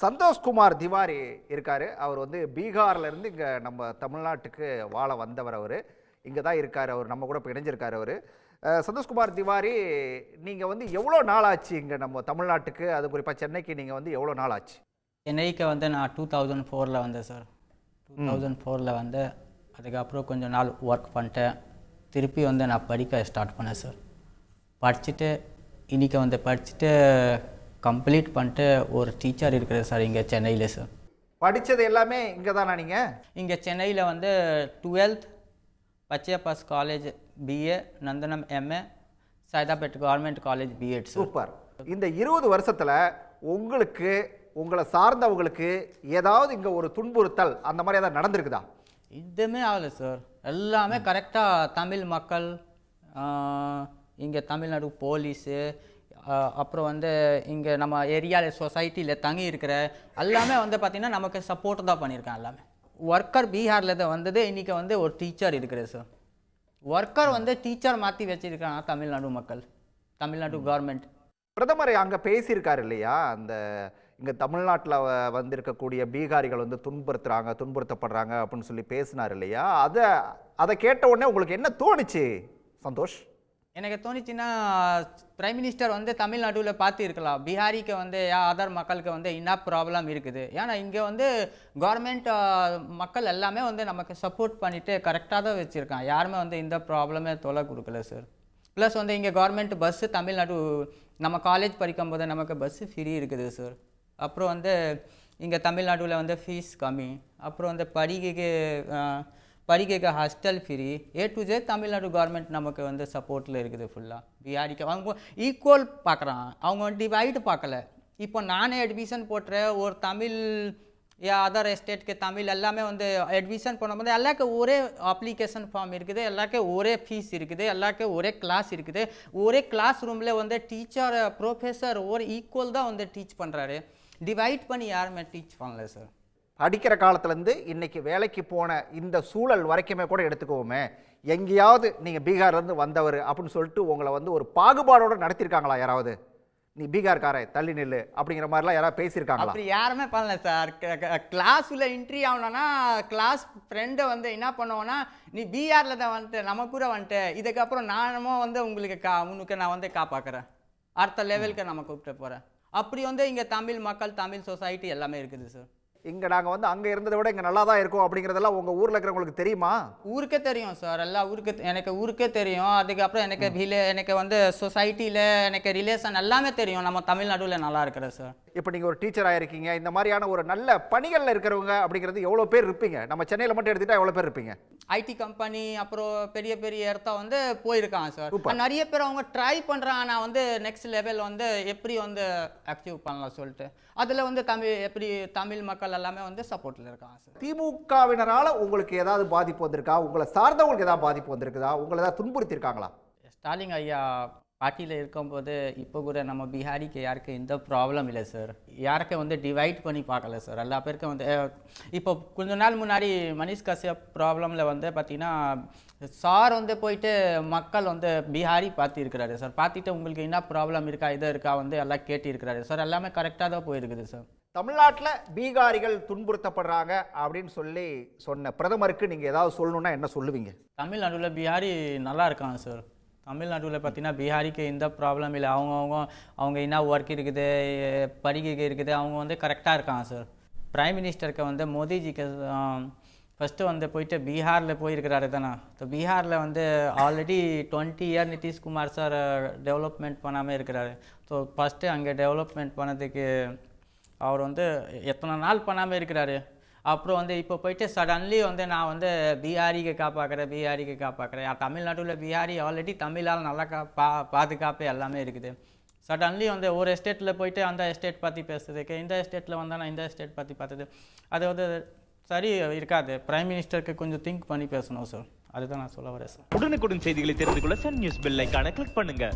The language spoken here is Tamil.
சந்தோஷ்குமார் திவாரி இருக்காரு. அவர் வந்து பீகார்ல இருந்து இங்க நம்ம தமிழ்நாட்டுக்கு வாழ வந்தவர். அவரு இங்க தான் இருக்காரு. அவர் நம்ம கூட இப்போ இணைஞ்சிருக்காரு. அவரு சந்தோஷ்குமார் திவாரி, நீங்க வந்து எவ்வளோ நாள் ஆச்சு இங்க நம்ம தமிழ்நாட்டுக்கு, அது குறிப்பா சென்னைக்கு நீங்க வந்து எவ்வளோ நாள் ஆச்சு? சென்னைக்கு வந்து நான் 2004ல் வந்தேன் சார். 2004ல் வந்து அதுக்கப்புறம் கொஞ்சம் நாள் ஒர்க் பண்ணிட்டேன். திருப்பி வந்து நான் படிக்க ஸ்டார்ட் பண்ணேன் சார். படிச்சுட்டு இன்றைக்கி வந்து படிச்சுட்டு கம்ப்ளீட் பண்ணிட்டு ஒரு டீச்சர் இருக்கிறது சார் இங்கே சென்னையில் சார். படித்தது எல்லாமே இங்கே தானா நீங்கள்? இங்கே சென்னையில் வந்து 12th Pachaiyappa's college BA, Nandanam MA, Saidapet government college BEd. Super. இந்த 20 வருஷத்தில் உங்களுக்கு உங்களை சார்ந்தவங்களுக்கு ஏதாவது இங்கே ஒரு துன்புறுத்தல் அந்த மாதிரி ஏதாவது நடந்திருக்குதா? இதுவுமே ஆகலை சார். எல்லாமே கரெக்டாக தமிழ் மக்கள், இங்கே தமிழ்நாடு போலீஸு, அப்புறம் வந்து இங்கே நம்ம ஏரியாவில் சொசைட்டியில் தங்கி இருக்கிற எல்லாமே வந்து பார்த்திங்கன்னா நமக்கு சப்போர்ட் தான் பண்ணியிருக்காங்க. எல்லாமே ஒர்க்கர் பீகாரில் தான் வந்தது. இன்றைக்கி வந்து ஒரு டீச்சர் இருக்கிறது சார். ஒர்க்கர் வந்து டீச்சர் மாற்றி வச்சுருக்காங்க தமிழ்நாடு மக்கள், தமிழ்நாடு கவர்மெண்ட். பிரதமர் அங்கே பேசியிருக்காரு இல்லையா, அந்த இங்கே தமிழ்நாட்டில் வந்திருக்கக்கூடிய பீகாரிகள் வந்து துன்புறுத்தப்படுறாங்க அப்படின்னு சொல்லி பேசினார் இல்லையா? அதை கேட்ட உடனே உங்களுக்கு என்ன தோணுச்சு சந்தோஷ்? எனக்கு தோணுச்சுன்னா, பிரைம் மினிஸ்டர் வந்து தமிழ்நாட்டில் பார்த்து இருக்கலாம், பீகாரிக்கு வந்து அதர் மக்களுக்கு வந்து என்ன ப்ராப்ளம் இருக்குது. ஏன்னா இங்கே வந்து கவர்மெண்ட் மக்கள் எல்லாமே வந்து நமக்கு சப்போர்ட் பண்ணிவிட்டு கரெக்டாக தான் வச்சுருக்காங்க. யாருமே வந்து இந்த ப்ராப்ளமே தொலை கொடுக்கல சார். ப்ளஸ் வந்து இங்கே கவர்மெண்ட் பஸ்ஸு தமிழ்நாடு நம்ம காலேஜ் படிக்கும்போது நமக்கு பஸ்ஸு ஃப்ரீ இருக்குது சார். அப்புறம் வந்து இங்கே தமிழ்நாட்டில் வந்து ஃபீஸ் கம்மி. அப்புறம் வந்து படிக்க hostel free. A to Z Tamil Nadu government நமக்கு வந்து சப்போர்ட்டில் இருக்குது ஃபுல்லாக. பிஆரிக்கு அவங்க ஈக்குவல் பார்க்குறாங்க, அவங்க டிவைடு பார்க்கல. இப்போ நானே அட்மிஷன் போட்டுறேன் ஒரு தமிழ் அதர் எஸ்டேட்க்கு தமிழ் எல்லாமே வந்து அட்மிஷன் பண்ணும்போது எல்லாருக்கும் ஒரே அப்ளிகேஷன் ஃபார்ம் இருக்குது, எல்லாருக்கும் ஒரே ஃபீஸ் இருக்குது, எல்லாருக்கும் ஒரே கிளாஸ் இருக்குது. ஒரே கிளாஸ் ரூமில் வந்து டீச்சர் ப்ரொஃபஸர் ஒரு ஈக்குவல் தான் வந்து டீச் பண்ணுறாரு. டிவைட் பண்ணி யாருமே டீச் பண்ணல சார். படிக்கிற காலத்துலேருந்து இன்னைக்கு வேலைக்கு போன இந்த சூழல் வரைக்குமே கூட எடுத்துக்கோமே, எங்கேயாவது நீங்கள் பீகார்லேருந்து வந்தவர் அப்படின்னு சொல்லிட்டு உங்களை வந்து ஒரு பாகுபாடோடு நடத்தியிருக்காங்களா யாராவது? நீ பீகார்காரன் தள்ளி நில்லு அப்படிங்கிற மாதிரிலாம் யாராவது பேசியிருக்காங்களா? அப்படி யாருமே பண்ணல சார். கிளாஸில் என்ட்ரி ஆகணும்னா கிளாஸ் ஃப்ரெண்டை வந்து என்ன பண்ணுவோன்னா, நீ பீகாரில் தான் வந்துட்டு நம்ம கூட வந்துட்டு இதுக்கப்புறம் நானும் வந்து உனக்கு நான் வந்து காப்பாக்குறேன், அடுத்த லெவலுக்கு நம்ம கூப்பிட்டு போகிறேன். அப்படி வந்து இங்கே தமிழ் மக்கள், தமிழ் சொசைட்டி எல்லாமே இருக்குது சார். இங்கே நாங்கள் வந்து அங்கே இருந்ததை விட இங்கே நல்லா தான் இருக்கும் அப்படிங்கிறதெல்லாம் உங்கள் ஊரில் இருக்கிறவங்களுக்கு தெரியுமா? ஊருக்கே தெரியும் சார். எல்லா ஊருக்கே தெரியும். அதுக்கப்புறம் எனக்கு வந்து சொசைட்டியில் எனக்கு ரிலேஷன் எல்லாமே தெரியும். நம்ம தமிழ்நாட்டில் நல்லா இருக்கிறேன் சார். இப்போ நீங்கள் ஒரு டீச்சராக இருக்கீங்க, இந்த மாதிரியான ஒரு நல்ல பணிகளில் இருக்கிறவங்க அப்படிங்கிறது எவ்வளோ பேர் இருப்பீங்க? நம்ம சென்னையில் மட்டும் எடுத்துகிட்டா எவ்வளோ பேர் இருப்பீங்க? ஐடி கம்பெனி அப்புறம் பெரிய பெரிய இடத்த வந்து போயிருக்காங்க சார். நிறைய பேர் அவங்க ட்ரை பண்ணுறாங்க, நான் வந்து நெக்ஸ்ட் லெவல் வந்து எப்படி வந்து அச்சீவ் பண்ணலாம் சொல்லிட்டு. அதில் வந்து தமிழ் மக்கள் எல்லாமே வந்து சப்போர்ட்டில் இருக்காங்க சார். திமுகவினரால் உங்களுக்கு ஏதாவது பாதிப்பு வந்திருக்கா? உங்களை சார்ந்தவங்களுக்கு ஏதாவது பாதிப்பு வந்திருக்குதா? உங்களை ஏதாவது துன்புறுத்திருக்காங்களா? ஸ்டாலின் ஐயா பார்ட்டியில் இருக்கும்போது இப்போ கூட நம்ம பீகாரிக்கு யாருக்கும் எந்த ப்ராப்ளம் இல்லை சார். யாருக்கும் வந்து டிவைட் பண்ணி பார்க்கல சார். எல்லா பேருக்கும் வந்து இப்போ கொஞ்ச நாள் முன்னாடி மனிஷ் கஷ்யப் ப்ராப்ளமில் வந்து பார்த்திங்கன்னா சார் வந்து போயிட்டு மக்கள் வந்து பீகாரி பார்த்து இருக்கிறாரு சார். பார்த்துட்டு உங்களுக்கு என்ன ப்ராப்ளம் இருக்கா, இது இருக்கா வந்து எல்லாம் கேட்டிருக்கிறாரு சார். எல்லாமே கரெக்டாக தான் போயிருக்குது சார். தமிழ்நாட்டில் பீகாரிகள் துன்புறுத்தப்படுறாங்க அப்படின்னு சொல்லி சொன்ன பிரதமருக்கு நீங்கள் ஏதாவது சொல்லணுன்னா என்ன சொல்லுவீங்க? தமிழ்நாட்டில் பீகாரி நல்லா இருக்காங்க சார். தமிழ்நாட்டில் பார்த்தீங்கன்னா பீகாரிக்கு எந்த ப்ராப்ளம் இல்லை. அவங்க என்ன ஒர்க் இருக்குது, படிக்க இருக்குது, அவங்க வந்து கரெக்டாக இருக்காங்க சார். பிரைம் மினிஸ்டருக்கு வந்து மோடிஜிக்கு ஃபஸ்ட்டு வந்து போயிட்டு பீகாரில் போயிருக்கிறாரு தானே. ஸோ பீகாரில் வந்து already 20 year Nitish Kumar sir development பண்ணாமல் இருக்கிறாரு. ஸோ ஃபஸ்ட்டு அங்கே டெவலப்மெண்ட் பண்ணதுக்கு அவர் வந்து எத்தனை நாள் பண்ணாமல் இருக்கிறாரு. அப்புறம் வந்து இப்போ போயிட்டு சடன்லி வந்து நான் வந்து பீகாரிக்கு காப்பாக்குறேன். தமிழ்நாட்டில் பீகாரி ஆல்ரெடி தமிழால் நல்லா பாதுகாப்பு எல்லாமே இருக்குது. சடன்லி வந்து ஒரு எஸ்டேட்டில் போயிட்டு அந்த எஸ்டேட் பற்றி பேசுறதுக்கு, இந்த எஸ்டேட்டில் வந்தால் நான் இந்த எஸ்டேட் பற்றி பார்த்தது, அது வந்து சரி இருக்காது. பிரைம் மினிஸ்டருக்கு கொஞ்சம் திங்க் பண்ணி பேசணும் சார். அதுதான் நான் சொல்ல வரேன் சார். உடனுக்குடன் செய்திகளை தெரிந்து கொள்ள சன் நியூஸ் பெல் ஐகானை கிளிக் பண்ணுங்க.